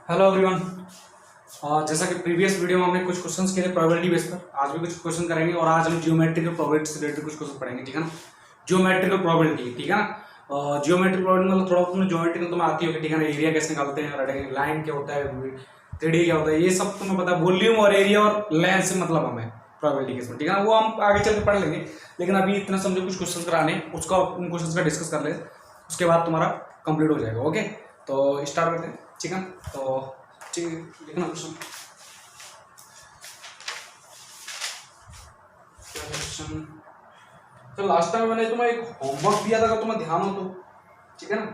Hello everyone. जैसा कि previous video में हमने कुछ क्वेश्चंस किए थे प्रोबेबिलिटी बेस पर, आज भी कुछ क्वेश्चन करेंगे और आज हम जियोमेट्रिकल प्रोबेबिलिटी से रिलेटेड कुछ क्वेश्चन पढ़ेंगे, ठीक है ना। जियोमेट्रिकल प्रोबेबिलिटी, ठीक है ना। जियोमेट्रिक प्रोबेबिलिटी मतलब थोड़ा तुम्हें ज्योमेट्रिकल तुम्हें आती होगी, ठीक है ना। एरिया कैसे निकालते हैं, लाइन क्या होता है, 3D क्या होता है, ये सब तुम्हें पता है। वॉल्यूम और एरिया और लेंथ से मतलब हमें प्रोबेबिलिटी केस में, ठीक है ना। वो हम आगे चल के पढ़ लेंगे, लेकिन अभी इतना समझो कुछ क्वेश्चन कराने उसका उन क्वेश्चन का डिस्कस कर ले, उसके बाद तुम्हारा कंप्लीट हो जाएगा। ओके, तो स्टार्ट करते हैं, ठीक है। तो ठीक है, लिखना क्वेश्चन। क्या क्वेश्चन? तो लास्ट टाइम मैंने तुम्हें एक होमवर्क दिया था, अगर तुम्हें ध्यान हो तो, ठीक है ना।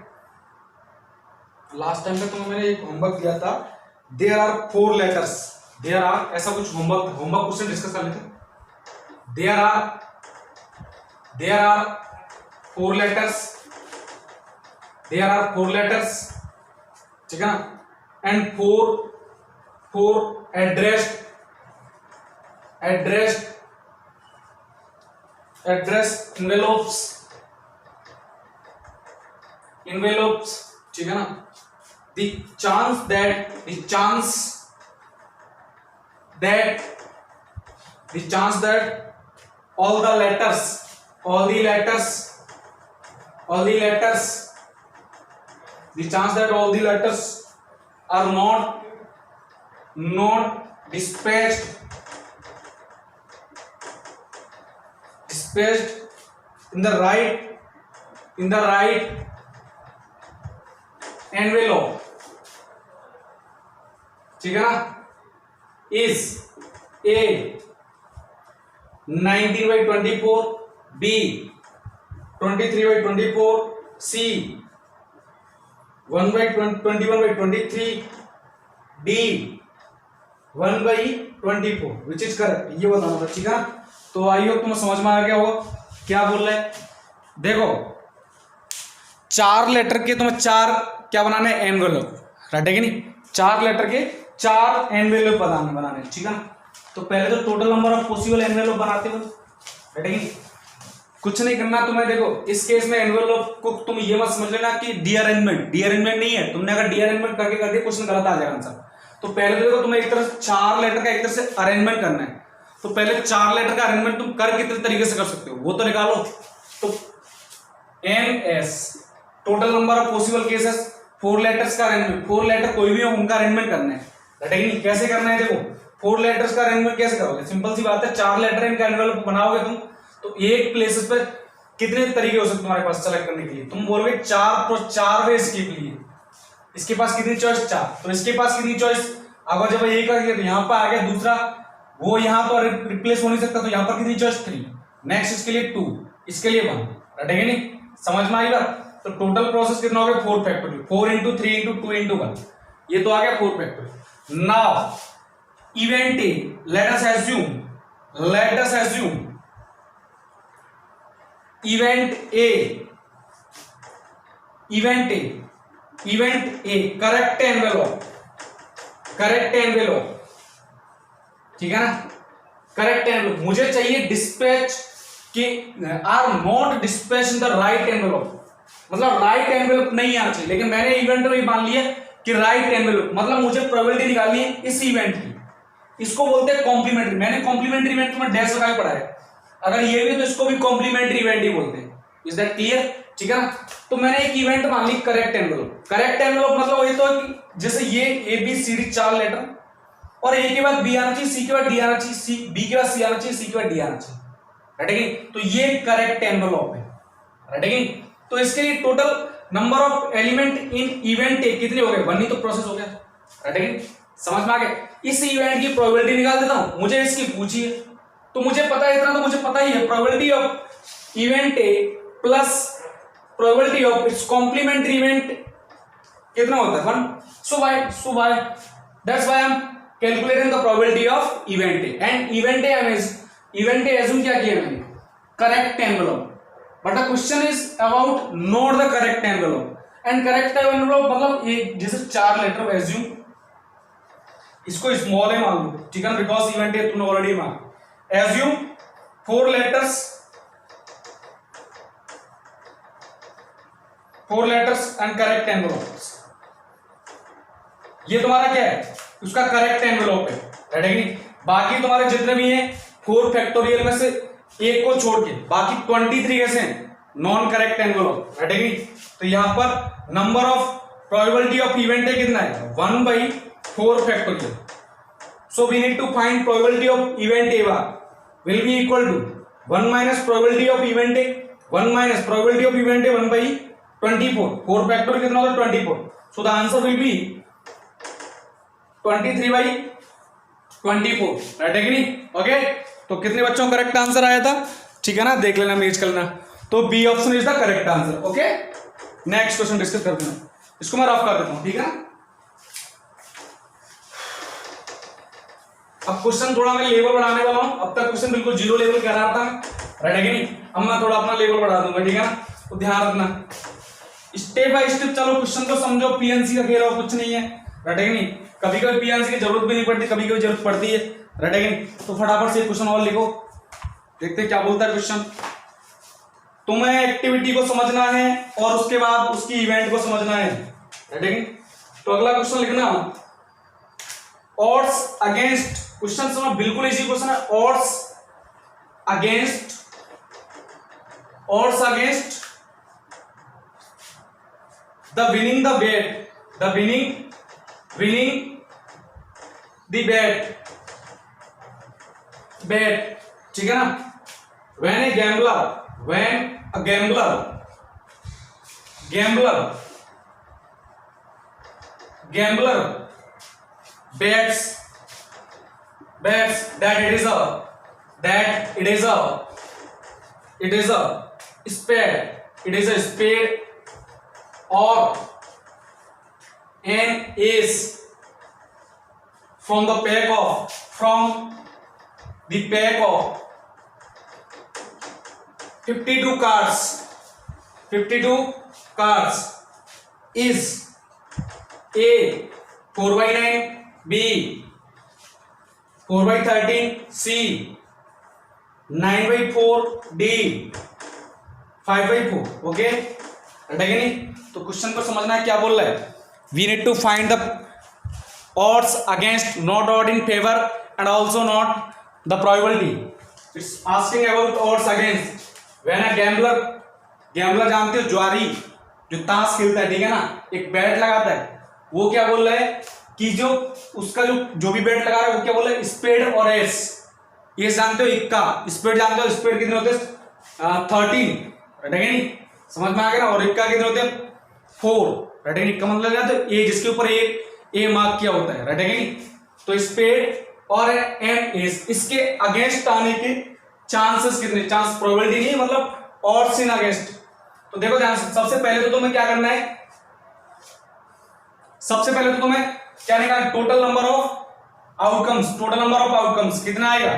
लास्ट टाइम पे तुम्हें मैंने एक होमवर्क दिया था, there are 4 letters, there are, ऐसा कुछ होमवर्क क्वेश्चन डिस्कस कर लेते। There are 4 letters, there are 4 letters, ठीक है ना। एंड फोर एड्रेस्ड envelopes, ठीक है ना। the chance that all the letters are not dispatched in the right envelope, ठीक है ना, is A 19/24, B 23/24, C 1/21/23, D 1/24, which is correct, ये बताना था, ठीक है। तो आई होप तुम्हें समझ में आ गया होगा क्या बोल रहे हैं। देखो, 4 लेटर के तुम्हें 4 क्या बनाने, एनवेलप, राइट है कि नहीं। 4 लेटर के 4 एनवेलप बनाने, ठीक है ना। तो पहले तो total number of possible envelope बनाते हो, राइट है कि नहीं। कुछ नहीं करना तुम्हें। देखो, इस केस में एनवेलप को तुम ये मत समझ लेना कि डीअरेंजमेंट नहीं है। तुमने अगर डीअरेंजमेंट करके कर दिया, क्वेश्चन गलत आ जाएगा आंसर। तो पहले देखो, तुम्हें एक तरह से 4 लेटर का एक तरह से अरेंजमेंट करना है। तो पहले 4 लेटर का अरेंजमेंट तुम कर कितने तरीके से कर सकते हो वो तो निकालो। तो NS total number of possible cases, 4 letters का अरेंजमेंट, 4 लेटर कोई भी हो उनका अरेंजमेंट करना है, राइट है कि नहीं। कैसे करना है, देखो 4 लेटर्स का अरेंजमेंट कैसे करोगे, सिंपल सी बात है। 4 लेटर इनका एनवेलप बनाओगे तुम, तो एक प्लेसेस पर कितने तरीके हो सकते तुम्हारे पास सेलेक्ट करने के लिए। तुम बोलोगे 4, तो 4 वे इसके लिए, इसके पास कितनी चॉइस, 4, तो इसके पास कितनी चॉइस। अगर जब ये कर दिया तो यहां पर आ गया दूसरा, वो यहां तो रिप्लेस हो नहीं सकता, तो यहां पर कितनी चॉइस, 3। नेक्स्ट इसके लिए 2, इसके लिए 1, राइट है कि नहीं। समझ में आई बात। तो टोटल प्रोसेस कितना हो गया, 4 फैक्टोरियल, 4 इंटू 3 इंटू 2 इंटू 1, ये तो आ गया 4 factorial. Now event A, let us assume event A correct envelope, ठीक है ना। करेक्ट एनवेलप मुझे चाहिए, डिस्पैच कि or not dispatch in the right envelope, मतलब राइट एनवेलप नहीं आना चाहिए। लेकिन मैंने इवेंट में मान लिया कि राइट एनवेलप, मतलब मुझे प्रोबेबिलिटी निकालनी है इस इवेंट की, इसको बोलते हैं कॉम्प्लीमेंट्री। मैंने कॉम्प्लीमेंट्री इवेंट में डैश लगा के पढ़ा है। अगर ये भी तो इसको भी कॉम्प्लीमेंट्री इवेंट ही बोलते हैं। इज दैट क्लियर, ठीक है ना। तो मैंने एक इवेंट मान ली करेक्ट एनवेलप। करेक्ट एनवेलप मतलब वही तो कि जैसे ये ABCD 4 लेटर और A के बाद B आना चाहिए, C के बाद D आना चाहिए, B के बाद C आना चाहिए, C के बाद D आना चाहिए, राइट है कि। तो ये करेक्ट एनवेलप है, राइट है कि। तो इसके लिए total number of element in event A कितने हो गए, 1 ही तो प्रोसेस हो गया, राइट है कि। समझ में आ गया। इस इवेंट की प्रोबेबिलिटी निकाल देता हूं, मुझे इसकी पूछी है तो मुझे पता है, इतना तो मुझे पता ही है, probability of event A plus probability of its complementary event कितना होता है, 1। So by that's why I am calculating the probability of event A and event A assume क्या किया मैंने, correct envelope. But the question is about not the correct envelope. And correct envelope मतलब एक जैसे 4 letter assume, इसको small है मान लो, ठीक है, बिकॉज इवेंट है तुमने ऑलरेडी मान। Assume 4 letters and correct envelopes, ये तुम्हारा क्या है, उसका करेक्ट एनवेलोप है, राइट है कि नहीं। बाकी तुम्हारे जितने भी हैं 4 फैक्टोरियल में से एक को छोड़ के बाकी 23 कैसे हैं, नॉन करेक्ट एनवेलोप, राइट है कि नहीं। तो यहां पर number of probability of event है कितना है, 1/4 factorial. So we need to find probability of event A bar will be equal to 1 minus probability of event A, 1 minus probability of event A 1/24, 4 factorial कितना होता है 24। So the answer will be 23/24, right है कि नहीं। Okay, तो कितने बच्चों को करेक्ट आंसर आया था, ठीक है ना, देख लेना, मैच कर लेना। तो B option is the correct answer. Okay, next question discuss करते हैं, इसको मैं रफ कर देता हूं, ठीक है। अब क्वेश्चन थोड़ा मैं लेवल बढ़ाने वाला हूं, अब तक क्वेश्चन बिल्कुल 0 लेवल कर रहा था, राइट है कि नहीं। अब मैं थोड़ा अपना लेवल बढ़ा दूंगा, ठीक है ना, तो ध्यान रखना, स्टेप बाय स्टेप चलो, क्वेश्चन को समझो, पीएनसी का घेरा कुछ नहीं है, राइट है कि नहीं। कभी कभी पीएनसी की जरूरत भी नहीं पड़ती, कभी कभी जरूरत पड़ती है, राइट है कि नहीं। तो फटाफट से क्वेश्चन और लिखो, देखते हैं क्या बोलता है क्वेश्चन। तुम्हें एक्टिविटी को समझना है और उसके बाद उसकी इवेंट को समझना है, राइट है कि नहीं। तो अगला क्वेश्चन लिखना, ऑड्स अगेंस्ट, क्वेश्चन समझ, बिल्कुल इजी क्वेश्चन है, odds against the winning the bet, the winning the bet, ठीक है ना। when a gambler bets that it is a spade or an ace from the pack of 52 cards is A 4/9, B 4/13, C 9/4, D 5/4। Okay, right है कि नहीं। तो question को समझना है, क्या बोल रहा है, we need to find the odds against, not odd in favor and also not the probability. It's asking about odds against. When a gambler जानते हो, जुआरी जो ताश खेलता है, ठीक है ना, एक बैट लगाता है, वो क्या बोल रहा है कि जो उसका जो भी बैट लगा रहा है वो क्या बोल रहा है, स्पेड और एस। ये जानते हो, इक्का, स्पेड जानते हो, स्पेड कितने होते हैं 13, राइट है कि नहीं, समझ में आ गया ना। और इक्का कितने होते हैं 4, राइट है कि नहीं। का मतलब जानते हो, ए जिसके ऊपर ए मार्क किया होता है, राइट है कि नहीं। तो स्पेड और एम एस, इसके अगेंस्ट आने के चांसेस कितने, चांस प्रोबेबिलिटी नहीं, मतलब ऑड्स इन अगेंस्ट। तो देखो ध्यान से, सबसे पहले तो तुम्हें क्या करना है, सबसे पहले तो तुम्हें क्या निकालना, टोटल नंबर ऑफ आउटकम्स कितना आएगा।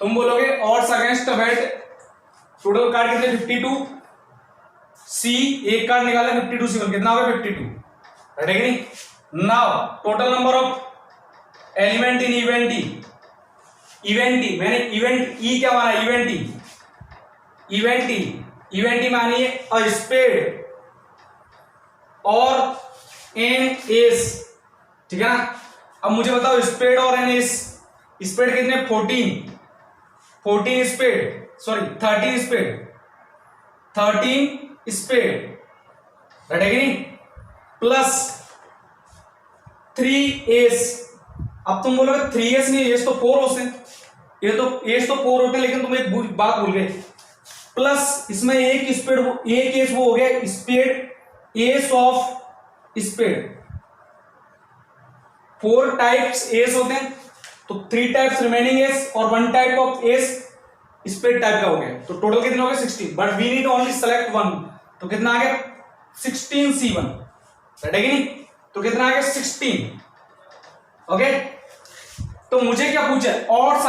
तुम बोलोगे ऑड्स अगेंस्ट बेट, टोटल कार्ड कितने 52, सी एक कार्ड निकाला 52 सी, कितना होगा 52, राइट है कि नहीं। Now total number of element in event E, मैंने इवेंट ई क्या माना, इवेंटी मानी है अ स्पेड और एन एस, ठीक है ना। अब मुझे बताओ स्पेड और एन एस, स्पेड कितने 13 स्पेड, सॉरी 13 स्पेड, राइट है कि नहीं, प्लस 3 एस। अब तुम बोलोगे 3s नहीं, एस तो 4 होते हैं, ये तो एस तो 4 होते हैं, लेकिन तुम एक बात भूल गए, प्लस इसमें एक स्पेड, एक एस वो हो गया spade, ace of spade. 4 types ace होते हैं, तो 3 टाइप्स रिमेनिंग एस और 1 type of ace spade type का हो गया। तो टोटल कितना हो गया 16, but we need only select 1, तो कितना आ गया 16C1, राइट है कि नहीं। तो कितना आ गया 16, ओके। तो मुझे क्या पूछा है, ऑड्स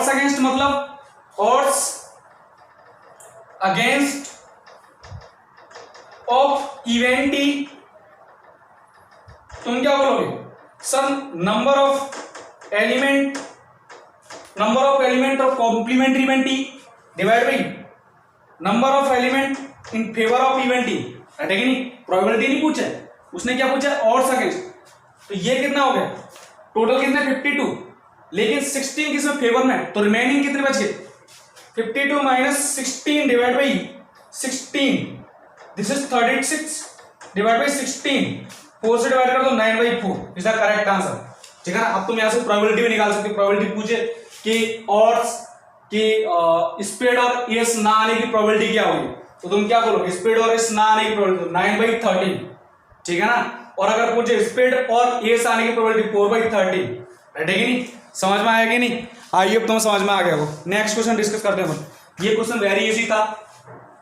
अगेंस्ट मतलब ऑड्स अगेंस्ट ऑफ इवेंटी, तुम क्या बोलोगे, sum number of element of complementary event E divide by number of element in favour of event E, right है कि नहीं। प्रोबेबिलिटी नहीं पूछा है, उसने क्या पूछा है, ऑड्स अगेंस्ट। तो ये कितना हो गया, टोटल कितना 52, लेकिन 16 किसमें फेवर में, तो रिमेनिंग कितने बच गए 52 minus 16 divide by 16, this is 36 divide by 16, 4 से डिवाइड कर दो 9/4 इज द करेक्ट आंसर। ठीक है ना। अब तुम यहां से प्रोबेबिलिटी भी निकाल सकते हो, प्रोबेबिलिटी पूछे कि ऑड्स कि स्पीड और एस ना आने की प्रोबेबिलिटी क्या होगी, तो तुम क्या बोलोगे, स्पीड और एस ना आने की प्रोबेबिलिटी 9/13, ठीक है ना। और अगर पूछे स्पीड और एस आने की प्रोबेबिलिटी 4/13, राइट है कि नहीं, समझ में आया कि नहीं, आइए अब तुम समझ में आ गया हो। नेक्स्ट क्वेश्चन डिस्कस करते हैं। ये क्वेश्चन वेरी इजी था,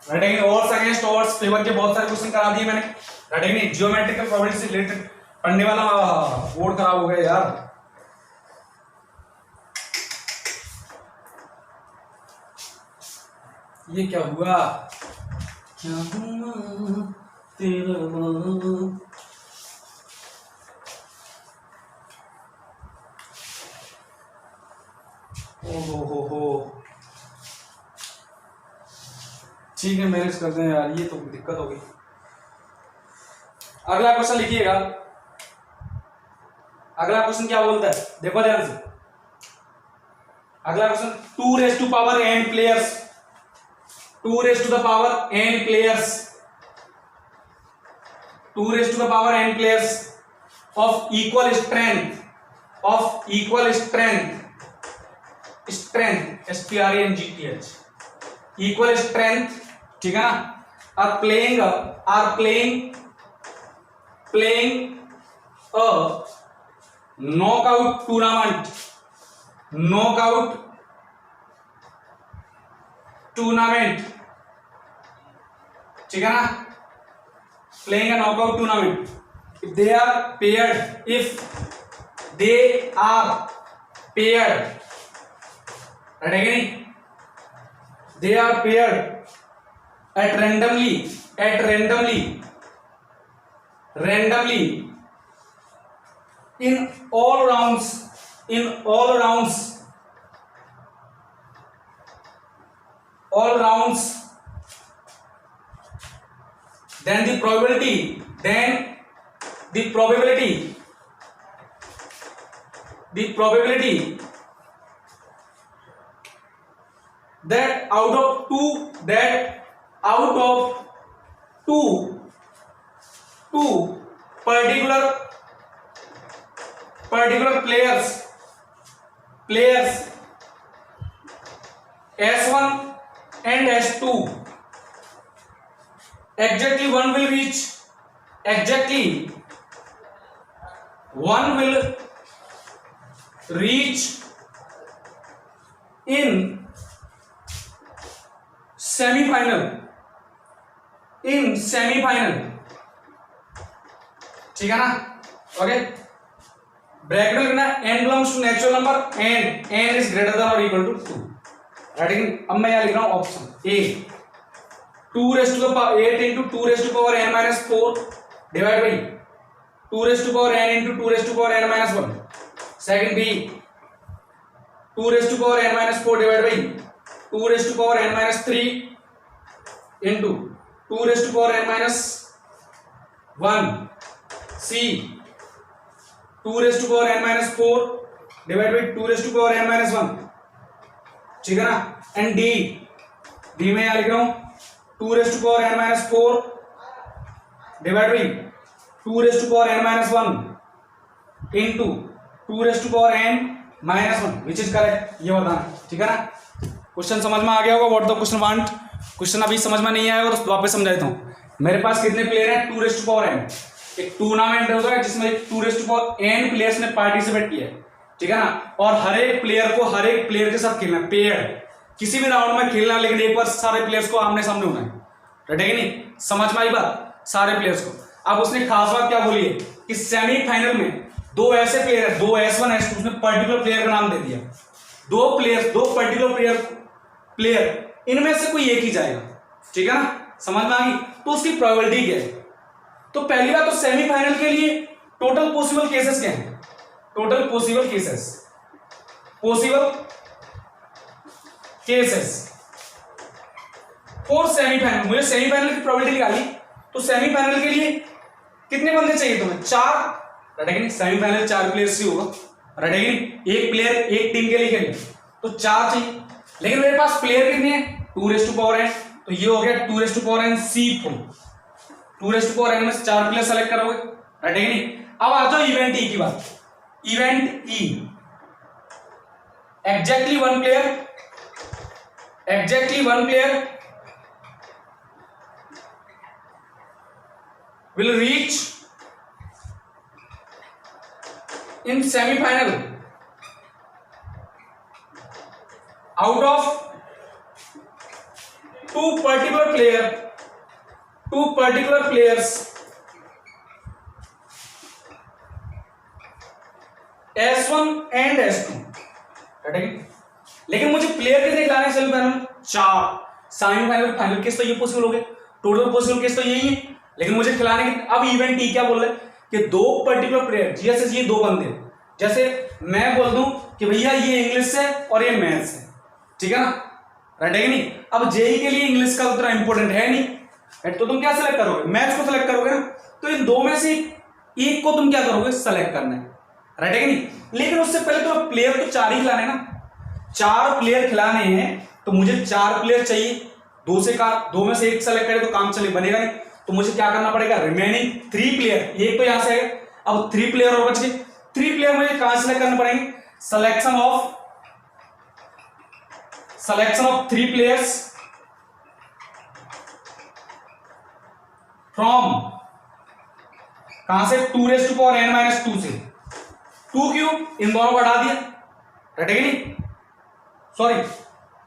राइट है कि नहीं, ऑड्स अगेंस्ट ऑड्स फेवर के बहुत सारे क्वेश्चन करा दिए मैंने, राइट है कि नहीं। जियोमेट्रिकल प्रोबेबिलिटी से रिलेटेड पढ़ने वाला बोर्ड खराब हो गया यार। ये क्या हुआ, क्या हुआ तेरा, हो ठीक है, मैनेज करते हैं यार, ये तो दिक्कत हो गई। अगला क्वेश्चन लिखिएगा। अगला क्वेश्चन क्या बोलता है, देखो ध्यान से। अगला question 2n players, 2n players, 2n players of equal strength, strength, equal strength, ठीक है ना, are playing a knockout tournament, ठीक है ना, playing a knockout tournament, if they are paired, right है कि नहीं, they are paired at randomly in all rounds, then the probability that out of two particular players S1 and S2, exactly one will reach in semi-final, ठीक है ना। Okay, bracket में लिखना n belongs to natural number and n is greater than or equal to 2, right. अब मैं यहां लिख रहा हूं option A, 8 into 2 raised to power n minus 4 divided by 2 raised to power n into 2 raised to power n minus 1, second b 2 raised to power n minus 4 divided by 2 raised to power n minus 3 into 2 raised to power n minus 1, c 2 raised to power n minus 4 divided by 2 raised to power n minus 1, ठीक है ना। And D में यहां लिख रहा हूं 2 raised to power n minus 4 divided by 2 raised to power n minus 1 into 2 raised to power n minus 1, which is correct, ये बताना, ठीक है ना। क्वेश्चन समझ में आ गया होगा, what the question want. Question अभी समझ में नहीं आया होगा तो वापस समझा देता हूं। मेरे पास कितने प्लेयर हैं, 2 raised to power n, एक टूर्नामेंट होता है जिसमें 2 raised to power n players ने पार्टिसिपेट किया है, ठीक है ना। और हर एक प्लेयर के साथ खेलना है, पेयर, किसी भी राउंड में खेलना, लेकिन एक बार सारे प्लेयर्स को आमने सामने होना है, राइट है कि नहीं, समझ में आई बात, सारे प्लेयर्स को। अब उसने खास बात क्या बोली है कि सेमीफाइनल में दो ऐसे प्लेयर, दो S1 S2, उसने पर्टिकुलर प्लेयर का नाम दे दिया, दो पर्टिकुलर प्लेयर, इनमें से कोई एक ही जाएगा, ठीक है ना, समझ में आ गई। तो उसकी प्रोबेबिलिटी क्या है, तो पहली बात तो सेमीफाइनल के लिए टोटल पॉसिबल केसेस क्या है, total possible cases for semifinal. मुझे सेमीफाइनल की प्रोबेबिलिटी निकाली, तो सेमीफाइनल के लिए कितने बंदे चाहिए तुम्हें, 4 रटेगा नहीं, सेमीफाइनल 4 प्लेयर से होगा, रटेगा नहीं, एक प्लेयर एक टीम के लिए खेले तो 4 चाहिए, लेकिन मेरे पास प्लेयर कितने हैं 2n, तो ये हो गया 2n C4, 2n में से 4 प्लेयर सेलेक्ट करोगे, रटेगा नहीं। अब आ जाओ इवेंट ई की बात, event E exactly one player will reach in semi-final out of two particular players S1 and S2, लेकिन मुझे प्लेयर कितने खिलाने हैं सेमीफाइनल 4, सेमीफाइनल फाइनल केस तो ये पॉसिबल हो गए, टोटल पॉसिबल केस तो यही है, लेकिन मुझे खिलाने की। अब इवेंट ई क्या बोल रहा है कि 2 पर्टिकुलर प्लेयर, जैसे ये 2 बंदे, जैसे मैं बोल दूं कि भैया ये इंग्लिश है और ये मैथ्स है, ठीक है ना, रटेगा नहीं। अब जेई के लिए इंग्लिश का उतना इंपॉर्टेंट है नहीं, तो तुम क्या सेलेक्ट करोगे, मैथ्स को सेलेक्ट करोगे ना, तो इन 2 में से एक को तुम क्या करोगे, सेलेक्ट करना है, रटेगा नहीं। लेकिन उससे पहले तो प्लेयर तो 4 ही खिलाने ना, 4 प्लेयर खिलाने हैं, तो मुझे 4 प्लेयर चाहिए, 2 में से एक सेलेक्ट करे तो काम चले बनेगा नहीं, तो मुझे क्या करना पड़ेगा, रिमेनिंग 3 प्लेयर, एक तो यहां से है, अब 3 प्लेयर और बच गए, 3 प्लेयर मुझे कहां सेलेक्ट करने पड़ेंगे, सिलेक्शन ऑफ 3 प्लेयर्स फ्रॉम कहां से 2n-2 से, 2 क्यों, इन दोनों को हटा दिया, रटेगा नहीं, सॉरी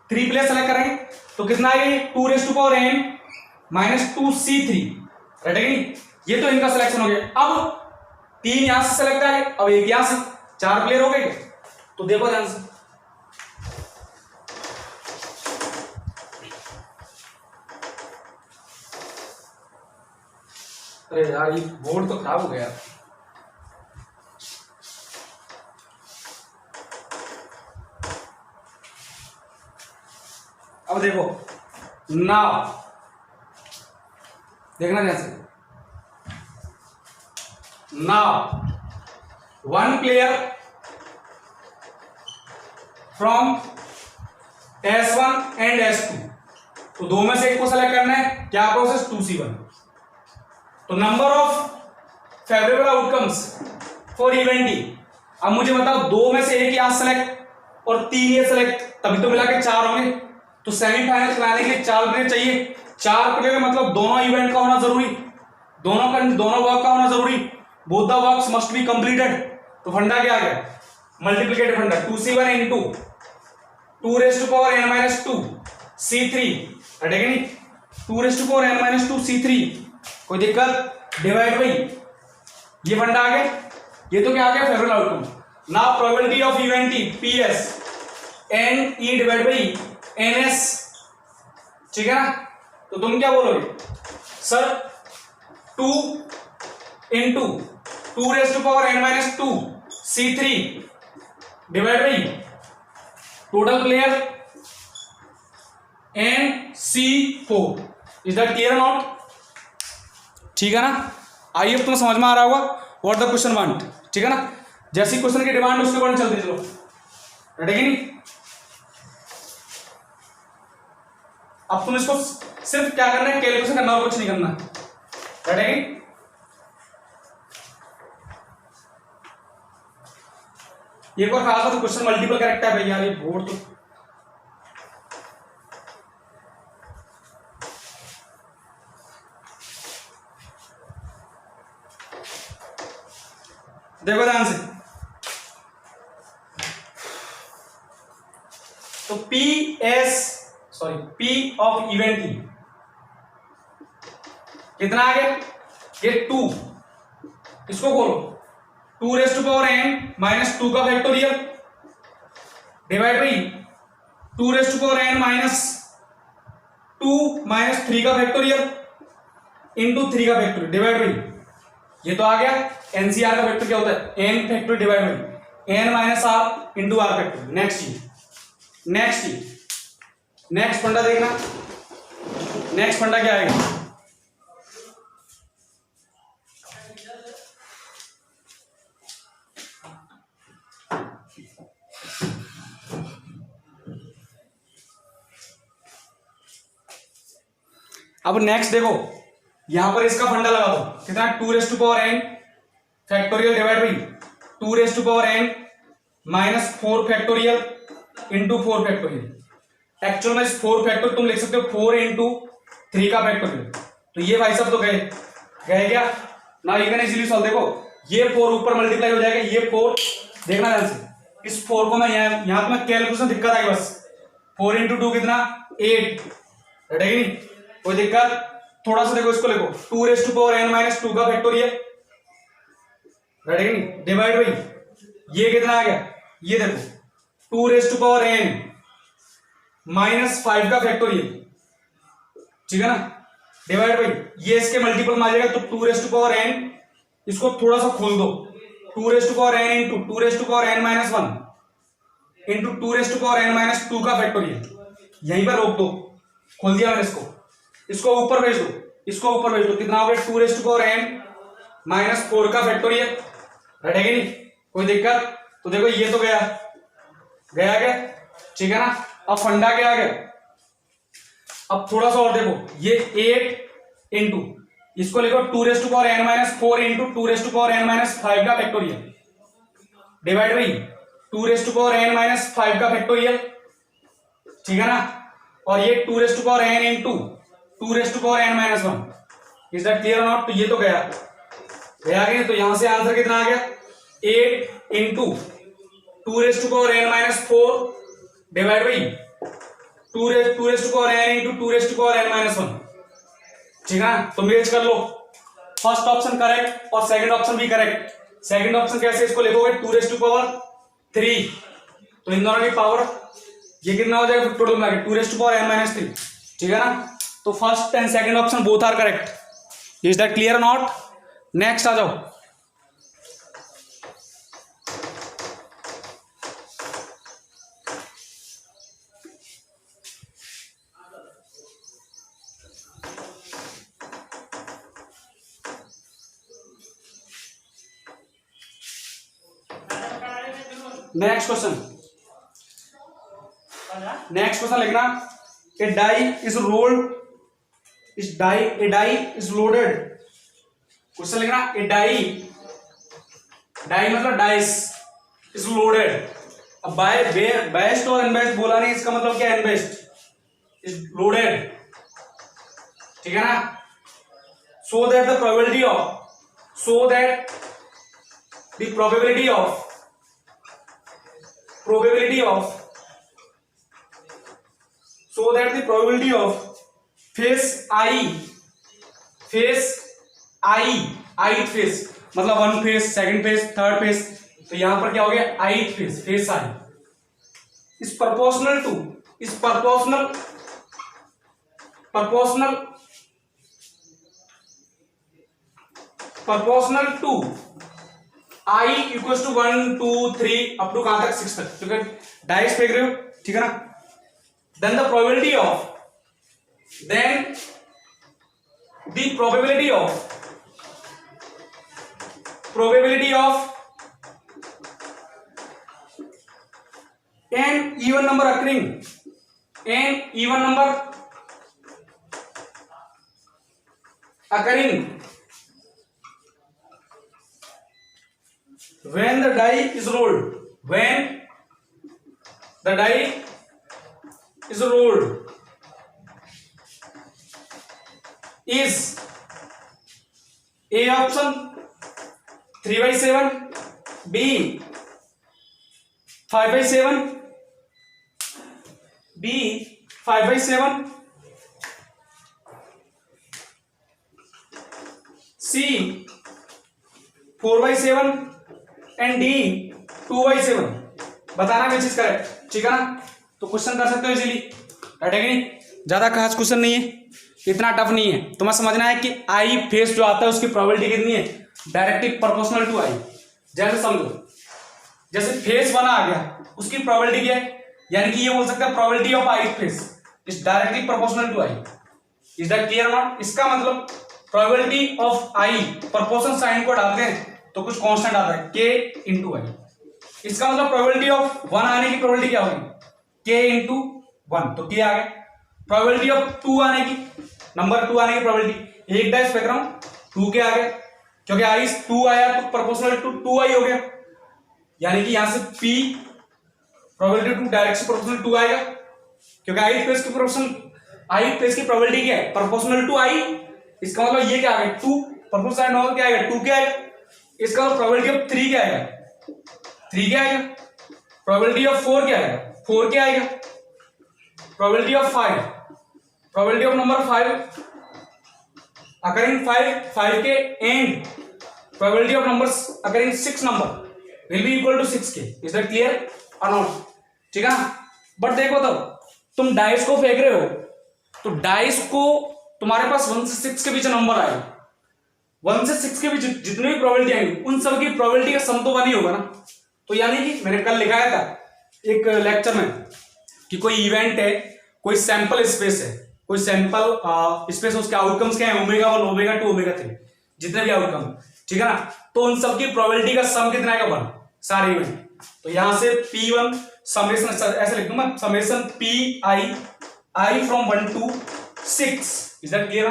3 प्लेयर सेलेक्ट करेंगे तो कितना आएगा, 2n-2 C3, रटेगा नहीं, ये तो इनका सिलेक्शन हो गया। अब 3 यहां से सेलेक्ट आए, अब एक यहां से, 4 प्लेयर हो गए, तो देखो ध्यान से, अरे यार ये बोर्ड तो खराब हो गया, अब देखो नाउ देखना जैसे, now 1 player from S1 and S2, तो 2 में से एक को सेलेक्ट करना है, क्या प्रोसेस 2C1, तो number of favourable outcomes for event E. अब मुझे बताओ 2 में से एक यहाँ सेलेक्ट और 3 ये सेलेक्ट, तभी तो मिला के 4 होंगे, तो सेमीफाइनल खिलाने के लिए 4 प्लेयर चाहिए, 4 प्लेयर मतलब दोनों इवेंट का होना जरूरी, दोनों वर्क का होना जरूरी, both the works must be completed, तो फंडा क्या आ गया, मल्टीप्लिकेटिव फंडा 2C1 into 2n-2 C3, हटेगा नहीं, 2n-2 C3, कोई दिक्कत, डिवाइड बाई ये फंडा आ गया, ये तो क्या आ गया, favourable outcome. Now probability of event E PS NE divide by NS, ठीक है ना, तो तुम क्या बोलोगे sir, 2 into 2n-2 C3 divide by total player NC4, is that clear not, ठीक है ना। आइए अब तुम्हें समझ में आ रहा होगा व्हाट द क्वेश्चन वांट, ठीक है ना, जैसी क्वेश्चन की डिमांड उसके ऊपर चलते चलो, रटेगा नहीं। अब तुम इसको सिर्फ क्या करना है, कैलकुलेशन करना और कुछ नहीं करना, रटेगा। एक और खास बात, क्वेश्चन मल्टीपल करेक्ट है भैया, ये बोर्ड तो देखो ध्यान से, तो P ऑफ इवेंट ई कितना आ गया, ये 2, इसको खोलो, 2n-2 का फैक्टोरियल डिवाइड बाई 2n-2 का फैक्टोरियल इंटू 3 का फैक्टोरियल डिवाइड बाई, ये तो आ गया एनसीआर का वेक्टर क्या होता है, n factorial divide by n minus r into R factorial. नेक्स्ट फंडा देखना, नेक्स्ट फंडा क्या आएगा, अब नेक्स्ट देखो, यहां पर इसका फंडा लगा दो, कितना 2n factorial divide by 2n -4 factorial into 4 factorial. Actual में 4 फैक्टोरियल तुम लिख सकते हो 4 इंटू 3 का फैक्टोरियल। तो ये भाई सब तो गए क्या ना, यू कैन इजीली सॉल्व। देखो ये 4 ऊपर मल्टीप्लाई हो जाएगा, ये 4 देखना ध्यान से, इस 4 को मैं यहां तो मैं कैलकुलेशन दिक्कत आई बस। 4 इंटू 2 कितना 8, नहीं कोई दिक्कत। थोड़ा सा देखो इसको लिखो 2n -2 का फैक्टोरियल डिवाइड बाई ये कितना आ गया, ये देखो 2n -5 का फैक्टोरियल, ठीक है ना, डिवाइड बाई ये इसके मल्टीपल में आ जाएगा। तो 2n इसको थोड़ा सा खोल दो, 2n into 2n -1 into 2n -2 का फैक्टोरियल, यहीं पर रोक दो, खोल दिया मैंने इसको ऊपर भेज दो, इसको ऊपर भेज दो, कितना हो गया 2n -4 का फैक्टोरियल, रटेगा नहीं कोई दिक्कत। तो देखो ये तो गया क्या, ठीक है ना। अब फंडा क्या आ गया, अब थोड़ा सा और देखो, ये 8 इंटू इसको लिखो 2n -4 इंटू 2n -5 का फैक्टोरियल डिवाइड बाई 2n -5 का फैक्टोरियल, ठीक है ना। और ये 2n into 2n -1, is that clear और नॉट। तो ये तो गया कि, तो यहां से आंसर कितना आ गया 8 into 2n -4 divide by 2n into 2n -1, ठीक है ना। तो मैच कर लो, फर्स्ट ऑप्शन करेक्ट और सेकंड ऑप्शन भी करेक्ट। सेकंड ऑप्शन कैसे, इसको लिखोगे 2 3, तो इन दोनों की पावर ये कितना हो जाएगा टोटल में 2n -3, ठीक है ना। तो first and second option both are correct, is that clear not. Next आ जाओ, नेक्स्ट क्वेश्चन लिखना, a die is rolled, a die is loaded. Question लिखना, ए डाई मतलब डाइस इज लोडेड। अब बाय बेस्ट और अनबेस्ट बोला नहीं, इसका मतलब क्या, अनबेस्ट इज लोडेड, ठीक है ना। So that the probability of face I face मतलब 1 face, 2nd face, 3rd face, तो यहां पर क्या हो गया 8th face I is proportional to I equal to 1 2 3 up to कहां तक 6 तक, ठीक है। डाइस फेंक रहे हो, ठीक है ना। Then the probability of an even number occurring when the die is rolled, is A option 3/7, B 5/7, B 5/7, C 4/7 and D 2/7। बताना विच इज करेक्ट, ठीक है ना। तो क्वेश्चन कर सकते हो इजीली, राइट है कि नहीं। ज्यादा खास क्वेश्चन नहीं है, इतना टफ नहीं है। तुम्हें समझना है कि आई फेस जो आता है उसकी प्रोबेबिलिटी कितनी है, डायरेक्टली प्रोपोर्शनल टू आई। जैसे समझो, जैसे फेस 1 आ गया, उसकी प्रोबेबिलिटी क्या है, यानी कि ये बोल सकते हैं probability of I face is directly proportional to I. Is that clear not. इसका मतलब probability of I proportion sign को डालते हैं तो कुछ कांस्टेंट आता है k इंटू आई। इसका मतलब प्रोबेबिलिटी ऑफ 1 आने की प्रोबेबिलिटी क्या होगी, k इंटू 1, तो k आ गया। प्रोबेबिलिटी ऑफ 2 आने की नंबर 2 आने की प्रोबेबिलिटी, एक डाइस फेंक रहा हूं 2 के आगे, क्योंकि आई 2 आया तो प्रोपोर्शनल टू 2i हो गया, यानी कि यहां से p probability to direct proportional 2 आएगा, क्योंकि i प्लस की प्रोबेबिलिटी क्या है, प्रोपोर्शनल टू i, इसका मतलब ये क्या आ गया 2, प्रोपोर्शनल नॉर्मल क्या आएगा 2 क्या आएगा, इसका मतलब प्रोबेबिलिटी ऑफ 3 क्या आएगा 3 क्या आएगा, प्रोबेबिलिटी ऑफ 4 क्या आएगा 4 क्या आएगा, probability of 5, probability of number 5 occurring 5 के and probability of numbers occurring 6 number will be equal to 6k, is that clear or not? ठीक है ना। बट देखो तो तुम डाइस को फेंक रहे हो तो डाइस को तुम्हारे पास 1 से 6 के बीच नंबर आए, 1 से 6 के बीच जितनी भी प्रोबेबिलिटी आएगी उन सब की प्रोबेबिलिटी का सम तो 1 ही होगा ना। तो यानी कि मैंने कल लिखाया था एक लेक्चर में कि कोई इवेंट है, कोई सैंपल स्पेस है, कोई सैंपल स्पेस, उसके आउटकम्स क्या है ओमेगा 1 ओमेगा 2 ओमेगा 3, जितने भी आउटकम, ठीक है ना। तो उन सब की प्रोबेबिलिटी का सम कितना आएगा 1 सारे इवेंट। तो यहां से P1 समेशन ऐसे लिख दूंगा, summation Pi from 1 to 6, is that clear,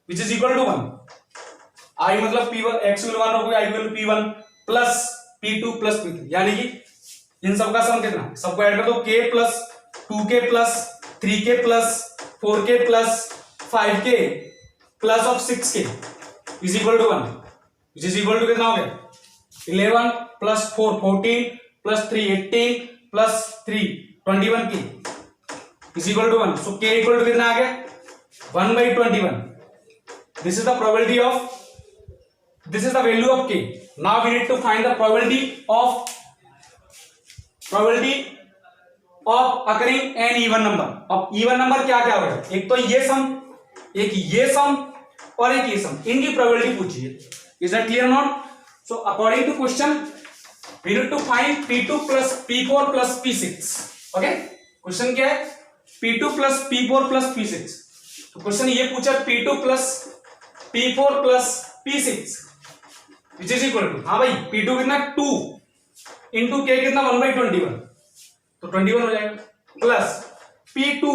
which is equal to 1। I मतलब P1 x विल 1 होगा, I will P1 plus P2 plus P3, यानी कि इन सब का सम कितना, सबको ऐड कर दो, k plus 2k plus 3k plus 4k plus 5k plus of 6k is equal to 1, which is equal to कितना हो गया 11 plus 4 14 plus 3 18 plus 3 21k is equal to 1। So k equal to कितना आ गया 1/21। This is the probability of, this is the value of k. Now we need to find the probability of occurring an even number. अब even number क्या क्या होगा, एक तो ये सम, एक ये सम और एक ये सम, इनकी प्रोबेबिलिटी पूछिए। Is that clear or not? So according to question we need to find P2 plus P4 plus P6. Okay? Question क्या है P2 plus P4 plus P6। तो क्वेश्चन ये पूछा P2 plus P4 plus P6 which is equal to, हाँ भाई P2 कितना 2 into K कितना 1/21, तो 21 हो जाएगा, प्लस P2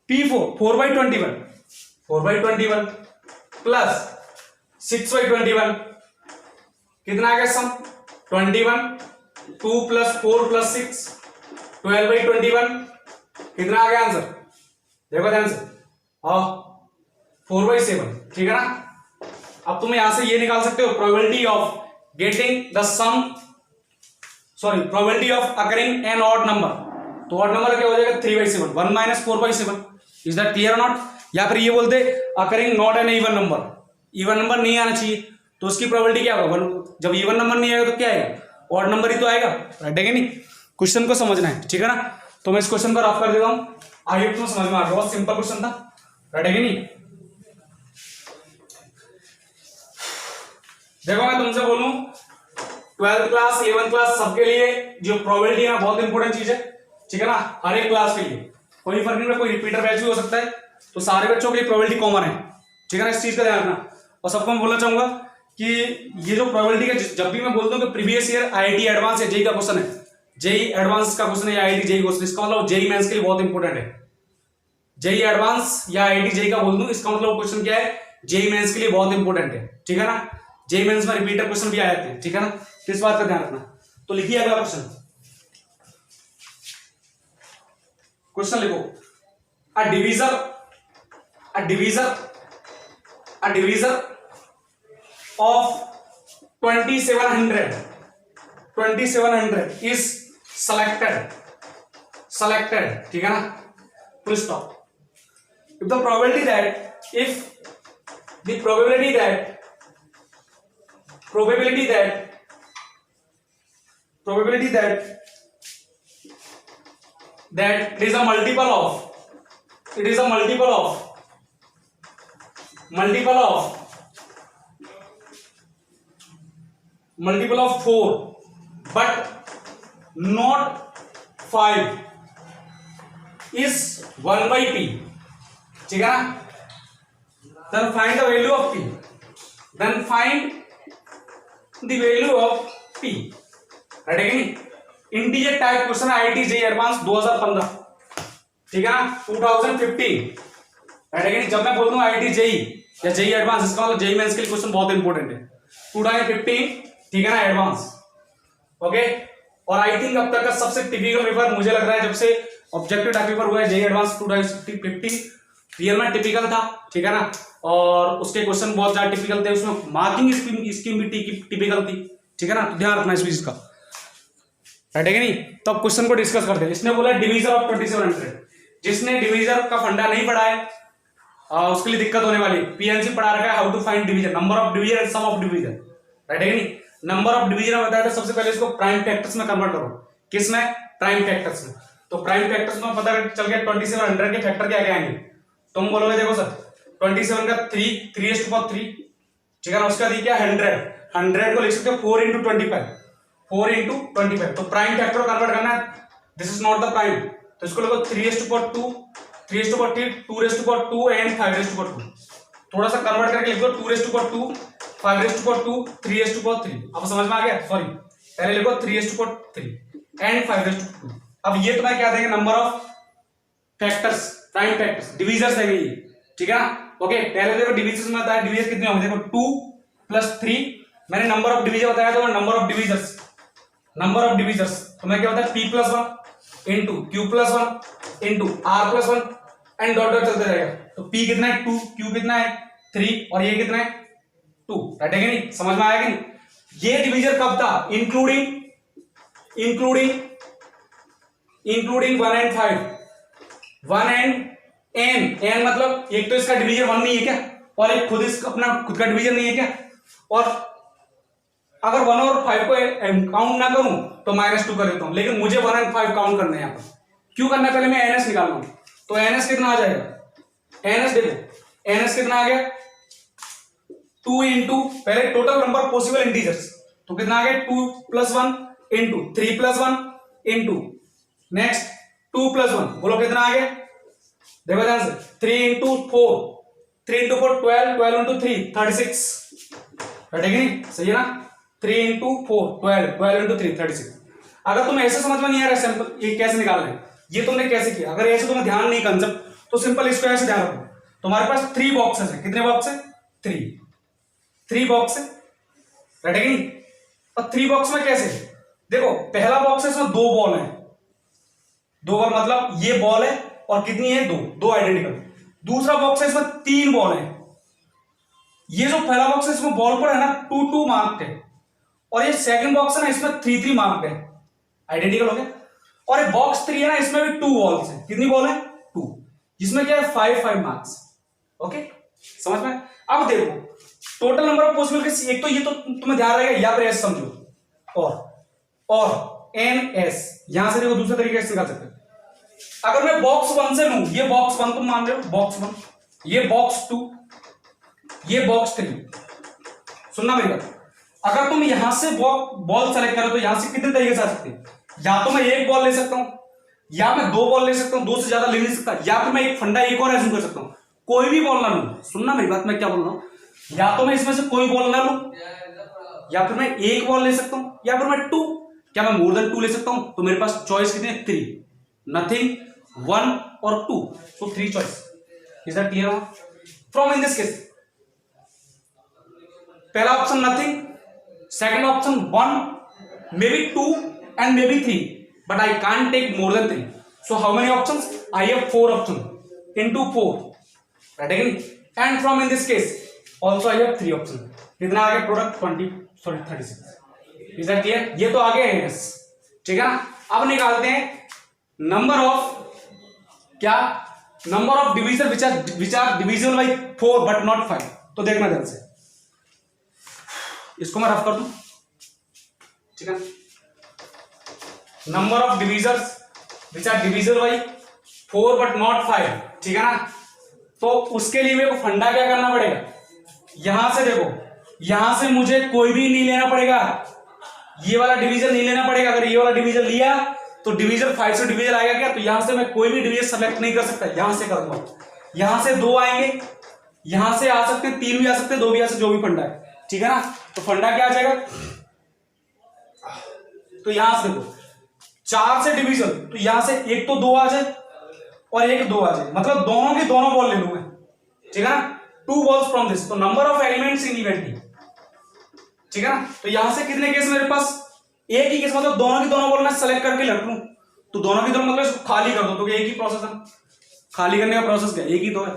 P4 4/21 प्लस 6/21 कितना आ गया सम 21, 2 प्लस 4 प्लस 6 12/21 कितना आ गया आंसर, देखो ध्यान से, 4/7, ठीक है ना। अब तुम यहां से ये निकाल सकते हो probability of getting the sum, sorry probability of occurring an odd number, तो ऑड नंबर क्या हो जाएगा 3/7, 1 minus 4/7, is that clear not. या फिर ये बोलते occurring not an even number, even number नहीं आना चाहिए तो उसकी प्रोबेबिलिटी क्या होगा, जब इवन नंबर नहीं आएगा तो क्या आएगा ऑड नंबर ही तो आएगा, राइट है कि नहीं। क्वेश्चन को समझना है, ठीक है ना। तो मैं इस क्वेश्चन को रफ कर देता हूं, आगे तुम्हें समझ में आ गया, बहुत सिंपल क्वेश्चन था, राइट है कि नहीं। देखो मैं तुमसे बोलूं 12th क्लास 11th क्लास सबके लिए जो प्रोबेबिलिटी है बहुत इंपॉर्टेंट चीज है, ठीक है ना। हर एक क्लास के लिए कोई फर्क नहीं, कोई रिपीटर बैच भी हो सकता है, तो सारे बच्चों के लिए प्रोबेबिलिटी कॉमन है, ठीक है ना। इस चीज का ध्यान रखना। और सबको मैं बोलना चाहूंगा कि ये जो प्रोबेबिलिटी का जब भी मैं बोलता हूँ कि प्रीवियस ईयर IIT एडवांस या जेई का क्वेश्चन है, जेई एडवांस का क्वेश्चन है या IIT जेई क्वेश्चन, इसका मतलब जेई मेंस के लिए बहुत इंपॉर्टेंट है। जेई एडवांस या IIT जेई का बोल दूं, इसका मतलब क्वेश्चन क्या है जेई मेंस के लिए बहुत इंपॉर्टेंट है, ठीक है ना। जेई मेंस में रिपीटर क्वेश्चन भी आ जाते हैं, ठीक है ना। किस बात का ध्यान रखना। तो लिखिए अगला क्वेश्चन, क्वेश्चन लिखो, अ डिवीजर ऑफ 2700 इज selected, ठीक है ना, full stop. If the probability that it is a multiple of 4 but not 5 is 1/p, ठीक है ना। then find the value of p, right है कि नहीं। इंटीजर टाइप क्वेश्चन है IIT जेई एडवांस 2015, ठीक है ना, 2015, राइट है कि जब मैं बोल दूं आईआईटी जेई या जेई एडवांस, इसका मतलब जेई मेंस के लिए क्वेश्चन बहुत इंपॉर्टेंट है। 2015 ठीक है ना एडवांस, ओके। और आई थिंक अब तक का सबसे टिपिकल पेपर मुझे लग रहा है जब से ऑब्जेक्टिव टाइप पेपर हुआ है जेई एडवांस 2015 रियल में टिपिकल था, ठीक है ना। और उसके क्वेश्चन बहुत ज्यादा टिपिकल थे, उसमें मार्किंग स्कीम भी टिपिकल थी, ठीक है ना। तो ध्यान रखना इस चीज का, राइट है कि नहीं। तो अब क्वेश्चन को डिस्कस करते हैं। इसने बोला डिवीजन ऑफ 2700, जिसने डिवीजन का फंडा नहीं पढ़ा है उसके लिए दिक्कत होने वाली। पीएनसी पढ़ा रखा है how to find division, number of division and sum of division, right है कि नहीं। नंबर ऑफ डिवीजन बताया था, सबसे पहले इसको प्राइम फैक्टर्स में कन्वर्ट करो। किसमें? प्राइम फैक्टर्स में। तो प्राइम फैक्टर्स में पता चल गया 2700 के फैक्टर क्या क्या आएंगे। तुम बोलोगे देखो सर 27 का 3 ठीक है ना, उसका दी क्या 100 को लिख सकते हो 4 into 25 तो प्राइम फैक्टर को कन्वर्ट करना है, this is not the prime, तो इसको लिखो 3:2 3:3 2:2 एंड 5:2। थोड़ा सा कन्वर्ट करके लिख दो 2:2 5:2 3:3। अब समझ में आ गया? सॉरी पहले लिखो 3:3 एंड 5:2। अब ये तुम्हें क्या देंगे? Number of factors, prime factors, divisors देंगे ये, ठीक है ना। ओके पहले देखो डिवीजर्स में बताया डिवीजर कितने होंगे, देखो 2 + 3। मैंने नंबर ऑफ डिवीजर बताया तो नंबर ऑफ डिवीजर्स तो मैं क्या होता है p+1 into q+1 into r+1 and dot dot चलते रहेगा। तो p कितना है 2, q कितना है 3 और ये कितना है 2, राइट है कि नहीं। समझ में आया कि नहीं? ये डिवीजर कब था? इंक्लूडिंग 1 and 5, 1 and n मतलब एक तो इसका डिवीजर 1 नहीं है क्या, और एक खुद इसका अपना खुद का डिवीजर नहीं है क्या। और अगर 1 और 5 को काउंट ना करूं तो -2 कर देता हूं, लेकिन मुझे 1 and 5 काउंट करने हैं यहाँ पर। क्यों करना है? पहले मैं ns निकाल लूं। तो ns कितना आ जाएगा? ns देखो ns कितना आ गया 2 इंटू पहले टोटल नंबर पॉसिबल इंटीजर्स, तो कितना आ गया 2 + 1 इंटू 3 + 1 इंटू नेक्स्ट 2 + 1, बोलो कितना आ गया? देखो ध्यान से 3 इंटू 4 3 इंटू 4 12 12 इंटू 3 36, राइट है कि नहीं? सही है ना। 3 इंटू 4 12 12 इंटू 3 36। अगर तुम्हें ऐसे समझ में नहीं आ रहा सैंपल ये कैसे निकालना है, ये तुमने कैसे किया, अगर ऐसे तुम्हें ध्यान नहीं कंसेप्ट तो सिंपल इसको ऐसे ध्यान रखो। तुम्हारे पास 3 बॉक्सेस है, कितने बॉक्स है? 3 बॉक्स है, राइट है कि नहीं। और 3 बॉक्स में कैसे देखो, पहला बॉक्स है इसमें 2 बॉल है, 2 बॉल मतलब ये बॉल है और कितनी है 2 आइडेंटिकल। दूसरा बॉक्स है इसमें 3 बॉल है, ये जो पहला बॉक्स है इसमें बॉल पर है ना 2 मार्क्ड है, और ये सेकंड बॉक्स है ना इसमें 3 मार्क्ड है, आइडेंटिकल हो गया। और ये बॉक्स 3 है ना इसमें भी 2 बॉल्स है, कितनी बॉल है 2, जिसमें क्या है 5 मार्क्स। ओके समझ में। अब देखो total number of possible case, एक तो ये तो तुम्हें ध्यान रहेगा या फिर एस समझो, और एन एस यहां से देखो दूसरे तरीके से निकाल सकते हैं। अगर मैं बॉक्स 1 से लूं, ये बॉक्स 1 तुम मान रहे हो बॉक्स 1, ये बॉक्स 2, ये बॉक्स 3, सुनना मेरी बात। अगर तुम यहां से बॉल सेलेक्ट करो तो यहां से कितने तरीके से आ सकते हैं, या तो मैं एक बॉल ले सकता हूं, या मैं 2 बॉल ले सकता हूं, 2 से ज्यादा ले नहीं सकता, या फिर मैं एक फंडा एक और एज्यूम कर सकता हूं, कोई भी बॉल ना लूं। सुनना मेरी बात मैं क्या बोल रहा हूं, या तो मैं इसमें से कोई बॉल ना लूं, या फिर मैं एक बॉल ले सकता हूं, या फिर मैं 2, क्या मैं मोर देन 2 ले सकता हूं। तो मेरे पास चॉइस कितने 3, नथिंग 1 और 2, so 3 choice. Is that clear? From in this case पहला option nothing, second option 1 may be 2 and may be 3, but I can't take more than 3, so how many options? I have 4 option into 4, right है कि नहीं। And from in this case also I have 3 option. कितना आ गया product 36। Is that clear? ये तो आ गया एनएस, ठीक है ना। अब निकालते हैं नंबर ऑफ क्या, number of division which are divisible by 4 but not 5। तो देखना ध्यान से, इसको मैं रफ कर दूं, ठीक है। Number of divisors which are divisible by 4 but not 5, ठीक है ना। तो उसके लिए मेरे को फंडा क्या करना पड़ेगा, यहां से देखो, यहां से मुझे कोई भी नहीं लेना पड़ेगा, ये वाला डिवीजन नहीं लेना पड़ेगा। अगर ये वाला डिवीजन लिया तो डिवीजन 5 से डिवीजन आएगा क्या, तो यहां से मैं कोई भी डिवीजन सेलेक्ट नहीं कर सकता, यहां से करूंगा। यहां से 2 आएंगे, यहां से आ सकते हैं 3 भी आ सकते हैं, 2 भी आ सकते, जो भी फंडा है, ठीक है ना। तो फंडा क्या आ जाएगा, तो यहां से देखो 4 से डिवीजन, तो यहां से एक तो 2 आ जाए और एक 2 आ जाए, मतलब दोनों के दोनों बॉल ले लूं मैं, ठीक है ना, 2 balls फ्रॉम दिस, तो number of elements in event T, ठीक है ना। तो यहां से कितने केस मेरे पास, एक ही केस, मतलब दोनों की दोनों बॉल मैं सेलेक्ट करके रख लूं, तो दोनों की दोनों मतलब इसको खाली कर दो, तो एक ही प्रोसेस है, खाली करने का प्रोसेस क्या, एक ही तो है।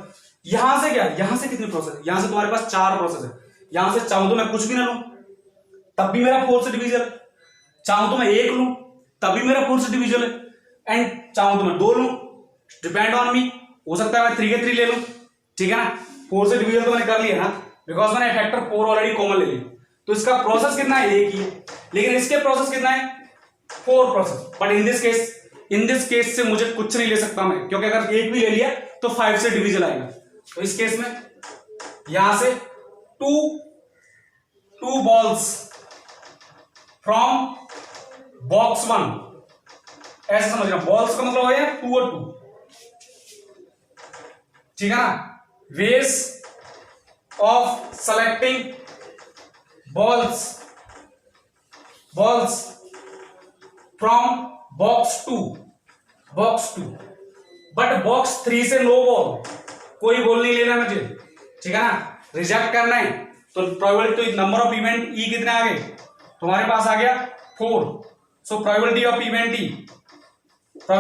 यहां से क्या, यहां से कितने प्रोसेस, यहां से तुम्हारे पास 4 प्रोसेस है, यहां से चाहूं तो मैं कुछ भी ना लूं तब भी मेरा 4 से डिविजन है, चाहूं तो मैं 1 लूं तब भी मेरा 4 से डिविजन है, एंड चाहूं तो मैं 2 लूं, डिपेंड ऑन मी, हो सकता है मैं 3 के 3 ले लूं, ठीक है ना। 4 से डिविजन तो मैंने कर लिया ना, बिकॉज मैंने फैक्टर 4 ऑलरेडी कॉमन ले लिया, तो इसका प्रोसेस कितना है, एक ही है, लेकिन इसके प्रोसेस कितना है, 4 process. But in this case से मुझे कुछ नहीं ले सकता मैं, क्योंकि अगर एक भी ले लिया तो 5 से डिवीजन आएगा, तो इस केस में यहां से 2 balls फ्रॉम बॉक्स 1, ऐसे समझना, बॉल्स का मतलब है 2 और 2, ठीक है ना। Ways of selecting balls from box 2, but box 3 से नो बॉल, कोई बॉल नहीं लेना मुझे, ठीक है ना, रिजेक्ट करना है, तो probability, number of event E कितने आ गए, तुम्हारे पास आ गया 4, so probability of event E, कितना आ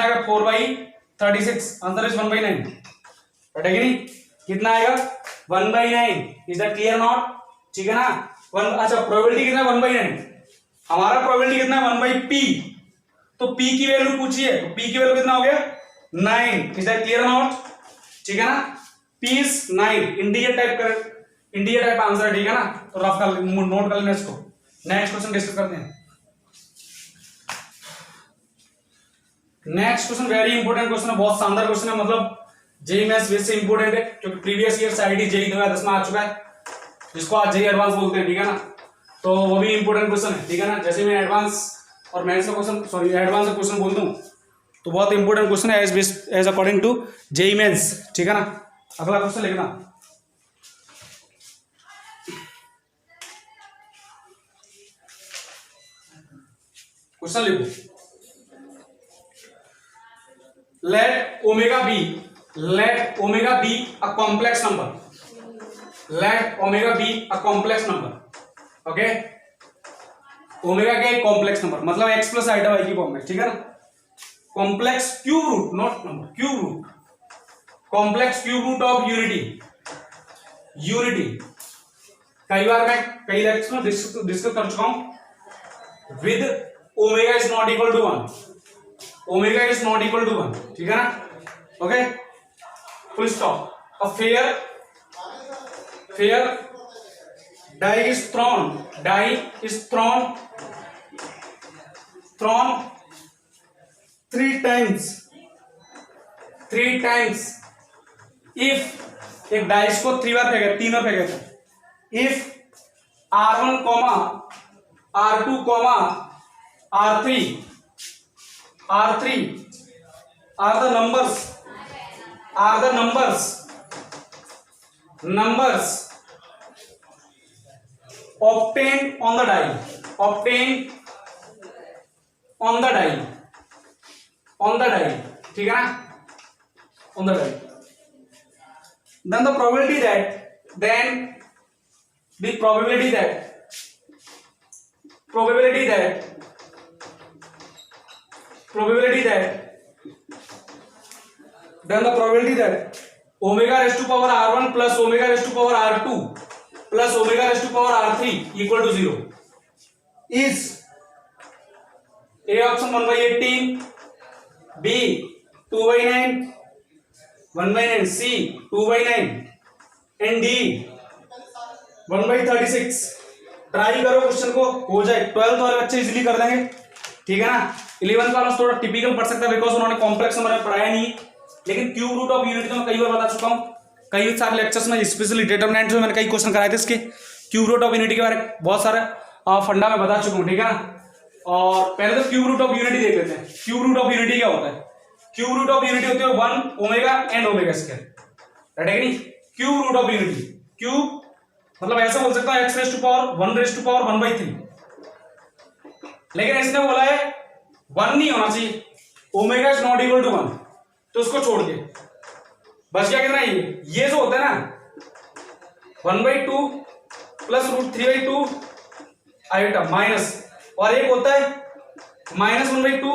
गया 4/36, आंसर इज 1/9, है कि नहीं, कितना आएगा 1/9, इज दैट क्लियर नॉट, ठीक है ना। अच्छा प्रोबेबिलिटी कितना है 1/9, हमारा प्रोबेबिलिटी कितना है 1/p, तो p की वैल्यू पूछिए, तो p की वैल्यू कितना हो गया 9, इज दैट क्लियर नॉट, ठीक है ना, p is 9, India type answer, ठीक है ना, तो रफ कर नोट कर लेना इसको, नेक्स्ट क्वेश्चन डिस्कस करते हैं। Next question very important question है, बहुत शानदार क्वेश्चन है, मतलब जेई मैथ्स बेस से इंपॉर्टेंट है, क्योंकि प्रीवियस ईयर आईआईटी जेई 2010 में आ चुका है, जिसको आज जेई एडवांस बोलते हैं, ठीक है ना, तो वो भी इंपॉर्टेंट क्वेश्चन है, ठीक है ना। जैसे मैं एडवांस और मेंस का क्वेश्चन, सॉरी एडवांस का क्वेश्चन बोल दूं तो बहुत इंपॉर्टेंट क्वेश्चन है as according to JEE mains, ठीक है ना। अगला क्वेश्चन लिखना, क्वेश्चन लिखो, let omega be a complex number, okay, omega क्या है, कॉम्प्लेक्स नंबर, मतलब x प्लस आइटा वाई की फॉर्म में, ठीक है ना, complex cube root, not number, cube root, complex cube root of unity, कई बार मैं कई लेक्चर्स में डिस्कस कर चुका हूं, with omega is not equal to 1, omega is not equal to 1, ठीक है ना, ओके, फुल स्टॉप। अ फेयर die is thrown 3 times if एक डाइस को 3 बार फेंका, 3 बार फेंका था, if r1, r2, r3 are the numbers obtained on the die, ठीक है ना, on the die, then the probability that omega raised to power r1 plus omega raised to power r2 plus omega raised to power r3 equal to 0 is A option 1/18, B 2/9, 1/9, C 2/9 and D 1/36। Try करो question को, हो जाए, 12th वाले बच्चे easily कर देंगे, ठीक है ना। 11th वाला थोड़ा टिपिकल पढ़ सकता है, बिकॉज उन्होंने कॉम्प्लेक्स नंबर में पढ़ाया नहीं, लेकिन क्यूब रूट ऑफ यूनिटी तो मैं कई बार बता चुका हूं, कई सारे लेक्चर्स में, स्पेशली डिटरमिनेंट में मैंने कई क्वेश्चन कराए थे इसके, क्यूब रूट ऑफ यूनिटी के बारे में बहुत सारे फंडा में बता चुका हूं, ठीक है ना। और पहले तो क्यूब रूट ऑफ यूनिटी देख लेते हैं। क्यूब रूट ऑफ यूनिटी क्या होता है, क्यूब रूट ऑफ यूनिटी होती है 1 omega and omega square, right है कि नहीं। Cube root of unity, cube मतलब ऐसा बोल सकता है x raise to power 1 raise to power 1/3, लेकिन इसने बोला है 1 नहीं होना चाहिए, omega is not equal to 1, तो उसको छोड़ के बच गया कितना, ये जो होता है ना 1/2 प्लस √3/2 आयोटा माइनस, और एक होता है -1/2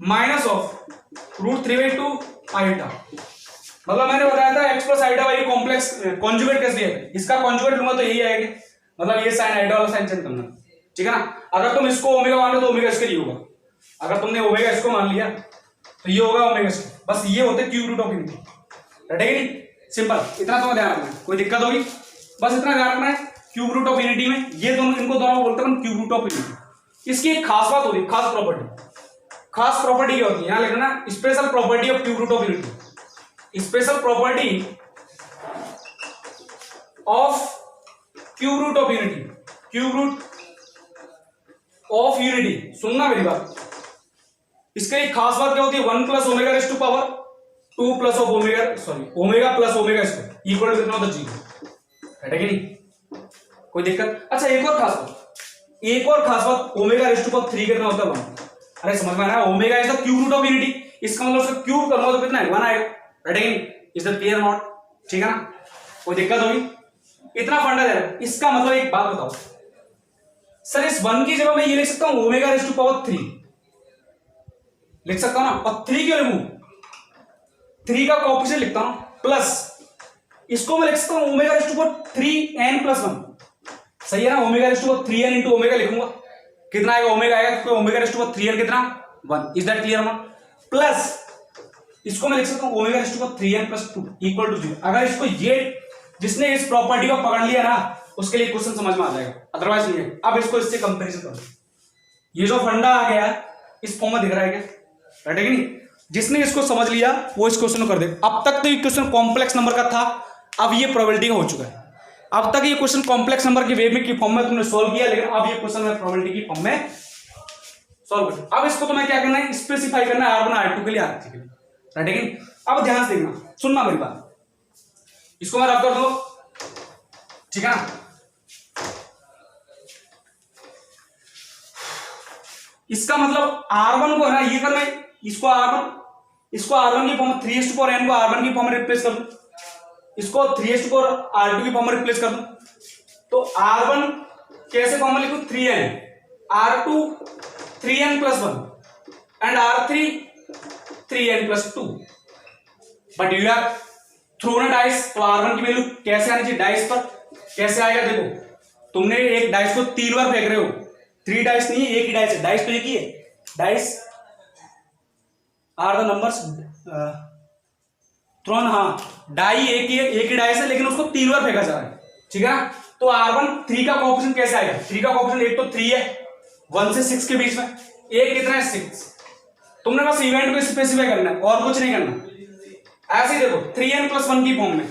माइनस ऑफ √3/2 आयोटा। मतलब मैंने बताया था x plus iota y complex conjugate कैसे दिया है, इसका कॉन्जुगेट लूंगा तो यही आएगा, मतलब ये साइन आयोटा वाला साइन चेंज करना, ठीक है ना। अगर तुम इसको ओमेगा मान लो तो ओमेगा इसके लिए होगा, अगर तुमने ओमेगा इसको मान लिया तो ये होगा ओमेगा इसको, बस ये होते क्यूब रूट ऑफ यूनिटी, रटेगा नहीं, सिंपल, इतना तुम्हें ध्यान रखना है, कोई दिक्कत होगी बस इतना ध्यान रखना है। क्यूब रूट ऑफ यूनिटी में ये दोनों, इनको दोनों बोलते हैं क्यूब रूट ऑफ यूनिटी। इसकी एक खास बात होती है, खास प्रॉपर्टी क्या होती है, यहां लिखना special property of cube root of unity, special property of cube root of unity, cube root of unity, सुनना मेरी बात। इसका एक खास बात क्या होती है, 1 plus omega raise to power 2 plus of omega, sorry omega plus omega square equal to कितना होता है 0, है कि नहीं, कोई दिक्कत। अच्छा एक और खास बात, ओमेगा रेज़ टू पावर 3 कितना होता है 1। अरे समझ में आ रहा है, omega is the cube root of unity, इसका मतलब उसका क्यूब करूंगा तो कितना है 1 आएगा, राइट है, इज दैट क्लियर नॉट, ठीक है ना, कोई दिक्कत होगी, इतना फंडा दे रहा है। इसका मतलब एक बात बताओ सर, इस 1 की जगह मैं ये लिख सकता हूं ओमेगा रेज़ टू पावर 3 लिख सकता हूं ना, और 3 क्यों लिखूं, 3 का कोएफिशिएंट लिखता हूं, प्लस इसको मैं लिख सकता हूं omega raise to power 3n plus 1, सही है ना, omega raise to power 3n into omega लिखूंगा, कितना आएगा ओमेगा आएगा, तो omega raise to power 3n कितना 1, is that clear not, plus इसको मैं लिख सकता हूं omega raise to power 3n plus 2 equal to 0। अगर इसको ये जिसने इस प्रॉपर्टी को पकड़ लिया ना उसके लिए क्वेश्चन समझ में आ जाएगा, अदरवाइज नहीं है। अब इसको इससे कंपैरिजन करो, ये जो फंडा आ गया इस फॉर्म में दिख रहा है क्या, राइट है कि नहीं, जिसने इसको समझ लिया वो इस क्वेश्चन को कर दे। अब तक तो ये क्वेश्चन कॉम्प्लेक्स नंबर का था, अब ये प्रोबेबिलिटी का हो चुका है। अब तक ये क्वेश्चन कॉम्प्लेक्स नंबर के वे में की फॉर्म में तुमने सॉल्व किया, लेकिन अब ये क्वेश्चन में प्रोबेबिलिटी की फॉर्म में सॉल्व कर। अब इसको तुम्हें क्या करना है, स्पेसिफाई करना है R1 R2 के लिए, R3 के लिए, राइट है कि नहीं। अब ध्यान से देखना, सुनना मेरी बात, इसको मैं रब कर दो, ठीक है ना। इसका मतलब R1 को है ना, ये करना है, इसको R1 की फॉर्म 3:n को R1 की फॉर्म में रिप्लेस कर दूं, इसको 3:r2 की फॉर्म में रिप्लेस कर दूं, तो R1 कैसे फॉर्म में लिखूं, 3n, R2 3n plus 1 and R3 3n plus 2, but you have thrown a dice, तो R1 की वैल्यू कैसे आनी चाहिए, डाइस पर कैसे आएगा, देखो तुमने एक डाइस को 3 बार फेंक रहे हो, 3 डाइस नहीं है, एक ही डाइस है, डाइस तो एक ही है, dice are the numbers thrown, हाँ डाई एक ही डाइस है, लेकिन उसको 3 बार फेंका जा रहा है, ठीक है ना। तो R1 3 का कोएफिशिएंट कैसे आएगा, 3 का कोएफिशिएंट एक तो 3 है 1 से 6 के बीच में, एक कितना है 6, तुमने बस इवेंट को स्पेसिफाई करना है और कुछ नहीं करना। ऐसे ही देखो 3n प्लस 1 की फॉर्म में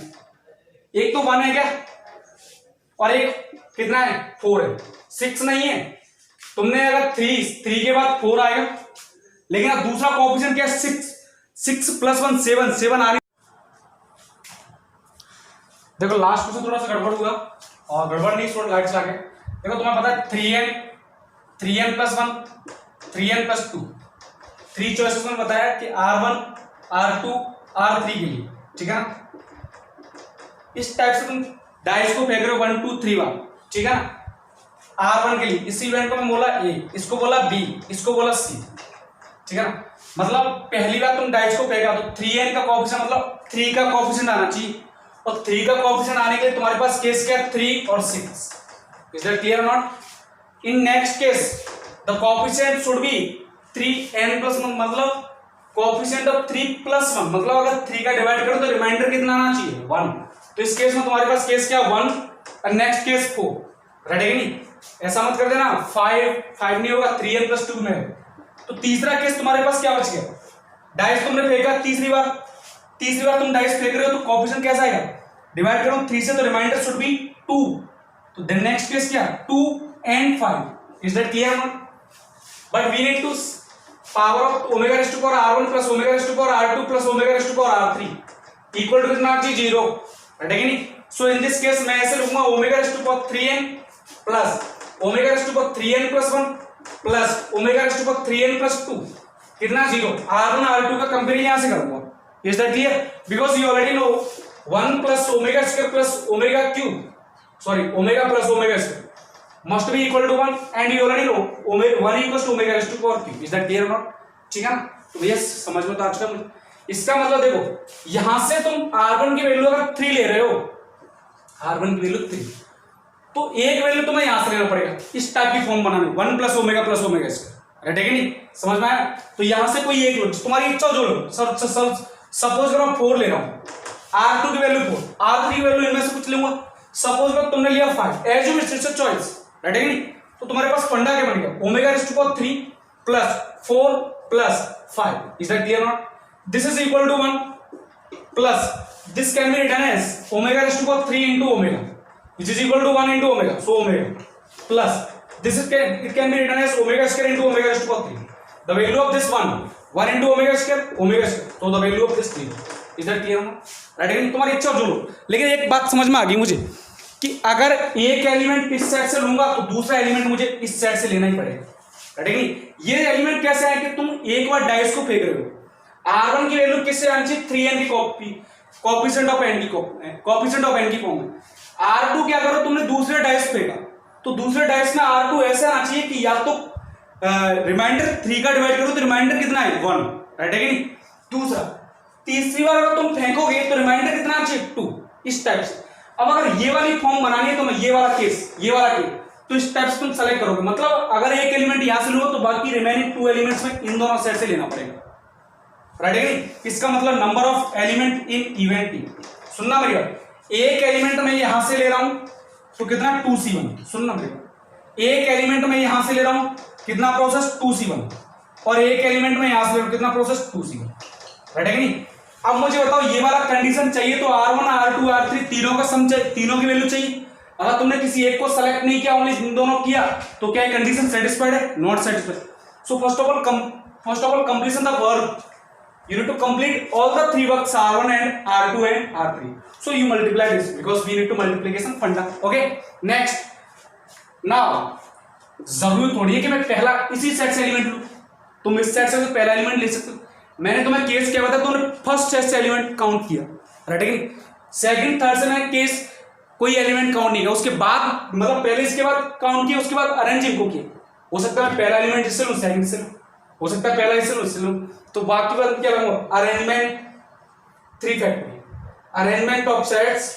एक तो 1 है क्या, और एक कितना है 4 है, 6 नहीं है, तुमने अगर 3 के बाद 4 आएगा, लेकिन अब दूसरा कोएफिशिएंट क्या है 6 प्लस 1 7 आ रही। देखो लास्ट क्वेश्चन थोड़ा सा गड़बड़ हुआ, और गड़बड़ नहीं थोड़ा लाइट चला के देखो, तुम्हें पता है 3n plus 1 3n plus 2, 3 choices में बताया कि R1 R2 R3 के लिए, ठीक है ना। इस टाइप से तुम डाइस को फेंक रहे हो 1 2 3 बार, ठीक है ना। R1 के लिए इस इवेंट को मैं बोला A, इसको बोला B, इसको बोला C, ठीक है ना। मतलब पहली बार तुम डाइस को फेंका तो 3n का कोएफिशिएंट मतलब 3 का कोएफिशिएंट आना चाहिए, और 3 का कोएफिशिएंट आने के लिए तुम्हारे पास केस क्या है 3 और 6, is that clear not. In next case the coefficient should be 3n plus 1, मतलब कोएफिशिएंट ऑफ 3 प्लस 1, मतलब अगर 3 का डिवाइड करो तो रिमाइंडर कितना आना चाहिए 1, तो इस केस में तुम्हारे पास केस क्या 1 और नेक्स्ट केस 4, राइट है नहीं। ऐसा मत कर देना 5 नहीं होगा, 3n प्लस 2 में। तो तीसरा केस तुम्हारे पास क्या बच गया, डाइस तुमने फेंका तीसरी बार तुम डाइस फेंक रहे हो, तो कोएफिशिएंट कैसा आएगा, डिवाइड करो 3 से तो रिमाइंडर शुड बी 2, तो देन नेक्स्ट केस क्या 2 and 5, is that clear not. But we need to power of omega raise to power R1 plus omega raise to power R2 plus omega raise to power R3 equal to कितना चाहिए 0, right है कि नहीं। सो इन this case मैं ऐसे लिखूंगा omega raise to power 3n plus omega raise to power 3n plus 1 plus omega raise to power 3n plus 2 कितना 0। R1 R2 का कंपेरिजन यहां से करूंगा, Is that clear? Because you already know 1 plus omega square plus omega cube, sorry, omega plus omega square must be equal to 1, and you already know omega 1 equals to omega raised to power cube. Is that clear or not? ठीक है ना? तो भैया समझ में तो आ चुका मुझे। इसका मतलब देखो यहां से तुम R1 की वैल्यू अगर 3 ले रहे हो, R1 की वैल्यू 3, तो एक वैल्यू तुम्हें यहां से लेना पड़ेगा इस टाइप की फॉर्म बनाने, 1 प्लस ओमेगा स्क्वायर, राइट है कि नहीं? समझ में आया? तो यहां से कोई एक लो, तुम्हारी इच्छा जो लो। सपोज करो 4 ले रहा हूं, R2 की वैल्यू 4, R3 की वैल्यू इनमें से कुछ लूंगा। सपोज करो तुमने लिया 5, as you wish, it's a choice, right है कि नहीं? तो तुम्हारे पास फंडा क्या बन गया? Omega raise to power 3 plus 4 plus 5, is that clear not? This is equal to 1 plus this can be written as omega raise to power 3 into omega, which is equal to 1 into omega, so omega plus this is it can be written as omega square into omega raised to power 3. The value of this 1 into omega square, so the value of this 3. Is that clear? Right है? तुम्हारी इच्छा जो लो, लेकिन एक बात समझ में आ गई मुझे कि अगर एक एलिमेंट इस साइड से लूंगा तो दूसरा एलिमेंट मुझे इस साइड से लेना ही पड़ेगा, राइट है? ये एलिमेंट कैसे है कि तुम एक बार डाइस को फेंक रहे हो, R1 की वैल्यू किससे आनी चाहिए? 3n की कोएफिशिएंट ऑफ n की फॉर्म में। R2 क्या करो, तुमने दूसरे डाइस फेंका तो दूसरे डाइस में R2 ऐसा आना चाहिए कि या तो रिमाइंडर 3 का डिवाइड करो तो रिमाइंडर कितना है? 1, राइट है कि नहीं? दूसरा तीसरी बार अगर तुम फेंकोगे तो रिमाइंडर कितना आना चाहिए? 2, इस टाइप से। अब अगर ये वाली फॉर्म बनानी है तो मैं ये वाला केस तो इस टाइप से तुम सेलेक्ट करोगे, मतलब अगर एक एलिमेंट यहां से लो तो बाकी रिमेनिंग 2 एलिमेंट्स में इन दोनों साइड से लेना पड़ेगा, राइट है कि नहीं? इसका मतलब number of element in event T. सुनना मेरी बात, एक एलिमेंट में यहां से ले रहा हूं तो कितना? 2c1। सुनना मेरी बात, एक एलिमेंट में यहां से ले रहा हूं कितना प्रोसेस? 2c1, और एक एलिमेंट में यहां से ले रहा हूं कितना प्रोसेस? 2c1, राइट है कि नहीं? अब मुझे बताओ ये वाला कंडीशन चाहिए तो R1 R2 R3 तीनों का सम चाहिए, तीनों की वैल्यू चाहिए। अगर तुमने किसी एक को सेलेक्ट नहीं किया, ओनली इन दोनों किया, तो क्या कंडीशन सेटिस्फाइड है? Not satisfied. So first of all completion the work, you need to complete all the 3 works, R1 and R2 and R3. So you multiply this because we need to multiplication funda. Okay, next now जरूरी थोड़ी है कि मैं पहला इसी set से element लूं, तुम इस सेट से पहला एलिमेंट ले सकते हो। मैंने तुम्हें केस क्या बताया, तुमने फर्स्ट सेट से एलिमेंट काउंट किया, राइट है कि सेकंड थर्ड से मैंने केस कोई एलिमेंट काउंट नहीं किया, उसके बाद मतलब पहले इसके बाद काउंट किया, उसके बाद अरेंज इनको किया। हो सकता है पहला एलिमेंट इससे लूं, सेकंड से लूं, हो सकता है पहला इससे लूं, तो बाकी बात क्या लूंगा? Arrangement 3 factorial, arrangement of sets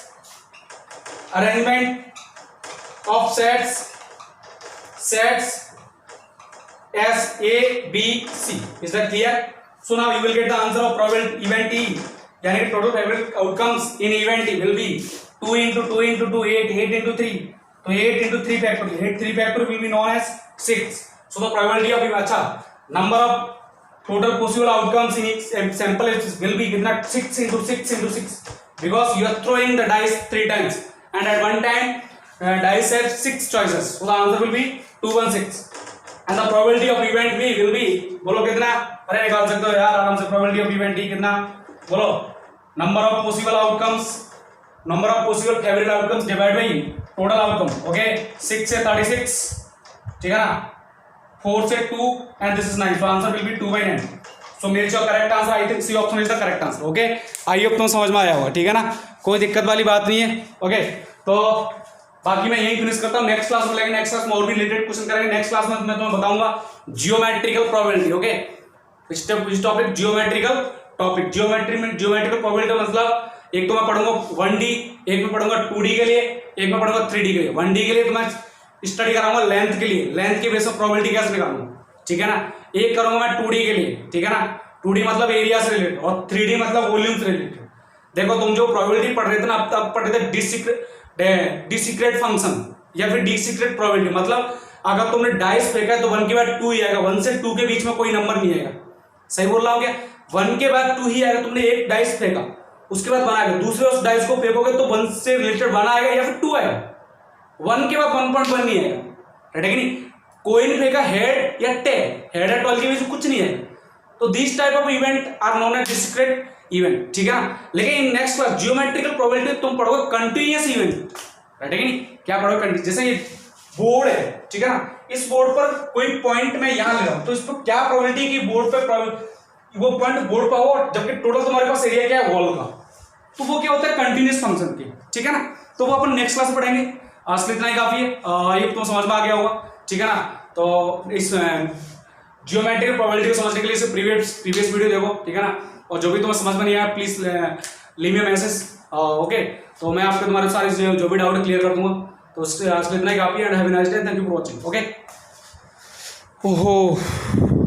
S A B C. Is that clear? So now you will get the answer of probability event E, यानी कि total probability outcomes in event E will be 2 into 2 into 2 8 into 3, तो 8 into 3 factorial, 3 factorial will be known as 6. So the probability of अच्छा number of total possible outcomes in each sample will be कितना? 6 into 6 into 6, because you are throwing the dice 3 times and at one time dice have 6 choices, so the answer will be 216 and the probability of event B will be, बोलो कितना? अरे निकाल सकते हो यार आराम से, probability of event D कितना? बोलो number of possible favorable outcomes divided by total outcome, okay? 6 से 36, ठीक है ना? 4 से 2 and this is 9, so answer will be 2 by 9. So मेरे जो correct answer, I think C option is the correct answer, okay? I hope तुम समझ में आया होगा, ठीक है ना? कोई दिक्कत वाली बात नहीं है, ओके? तो बाकी मैं यही फिनिश करता हूँ, नेक्स्ट क्लास में लेंगे, नेक्स्ट क्लास में और भी रिलेटेड क्वेश्चन करेंगे। नेक्स्ट क्लास में मैं तुम्हें बताऊंगा जियोमेट्रिकल प्रोबेबिलिटी, ओके? इस topic geometrical topic, geometrical probability मतलब एक तो मैं पढ़ूंगा 1D, एक में पढ़ूंगा 2D के लिए, एक में पढ़ूंगा 3D के लिए। 1D के लिए तो मैं स्टडी कराऊंगा लेंथ के लिए, लेंथ के बेस पर प्रोबेबिलिटी कैसे निकालूंगा, ठीक है ना? एक करूंगा मैं 2D के लिए, ठीक है ना? 2D मतलब एरिया से रिलेटेड और 3D मतलब वॉल्यूम से रिलेटेड। देखो तुम जो प्रोबेबिलिटी पढ़ रहे थे ना, अब पढ़ रहे थे डिसीक्रेट फंक्शन या फिर डिसीक्रेट प्रोबेबिलिटी, मतलब अगर तुमने डाइस फेंका है तो 1 के बाद 2 ही आएगा, 1 से 2 के बीच में कोई नंबर नहीं आएगा। सही बोल रहा हूँ क्या? 1 के बाद 2 ही आएगा। तुमने एक डाइस फेंका, उसके बाद 1 आएगा, दूसरे उस डाइस को फेंकोगे तो 1 से रिलेटेड 1 आएगा या फिर 2 आएगा। 1 के बाद 1.1 नहीं आएगा, राइट है कि नहीं? कोई नहीं फेंका हेड या टेल, हेड या टेल के बीच में कुछ नहीं है। तो this type of event are known as discrete event, ठीक है ना? लेकिन नेक्स्ट क्लास जियोमेट्रिकल प्रोबेबिलिटी तुम पढ़ोगे कंटिन्यूअस इवेंट, राइट है कि नहीं? क्या पढ़ोगे? कंटिन्यूअस। जैसे ये बोर्ड है, ठीक है ना? इस बोर्ड पर कोई पॉइंट मैं यहां ले रहा हूं तो इस पर क्या प्रोबेबिलिटी की बोर्ड पे वो पॉइंट बोर्ड पर हो, जबकि टोटल तुम्हारे पास एरिया क्या है वॉल का, तो वो क्या होता है कंटिन्यूस फंक्शन के, ठीक है ना। तो वो अपन नेक्स्ट क्लास में पढ़ेंगे। आज के लिए इतना ही काफी है, ये तो समझ में आ गया होगा, ठीक है ना। तो इस जियोमेट्रिक प्रोबेबिलिटी को समझने के लिए इसे प्रीवियस वीडियो देखो, ठीक है ना। और जो भी तुम्हें समझ में नहीं आया please leave me message, okay. तो मैं आपके तुम्हारे सारे जो भी डाउट क्लियर कर दूंगा। तो आज के लिए इतना ही काफी है, and have a nice day, thank you for watching, okay. ओहो